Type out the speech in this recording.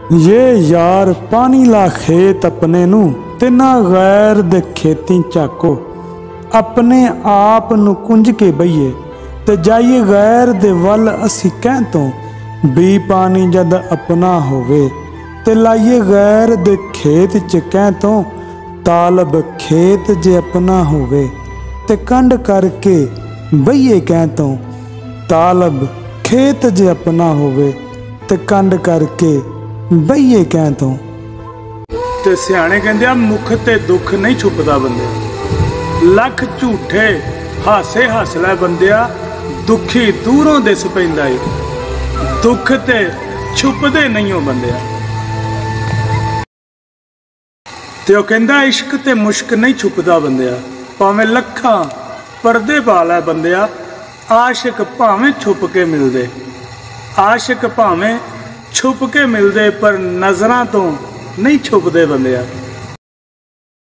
ये यार पानी ला खेत अपने नू ते ना गैर दे खेती झाको। अपने आप नू कुंज के बईए ते जाइए गैर दे वल असी कह तो बी पानी जद अपना होवे ते लाइए गैर दे खेत च कह तो तालब खेत जे अपना होवे ते कंड करके बईए कह तो तालब खेत जे अपना होवे ते कंड करके बईए कह तो। ते सियाणे कहंदे आ मुख ते दुख नहीं छुपदा बंदे, लख झूठे हासे हस लै बंदिया दुखी दूरों दिस पैंदा ए, दुख ते छुपदे नहीं हो बंदिया। ते ओह कहंदा इश्क ते मुश्क नहीं छुपदा बंदिया, भावें लखां परदे पा लै बंदिया आशिक भावें छुप के मिलदे, आशिक भावें छुप के मिलदे पर नजरां तो नहीं छुपदे बंदिया।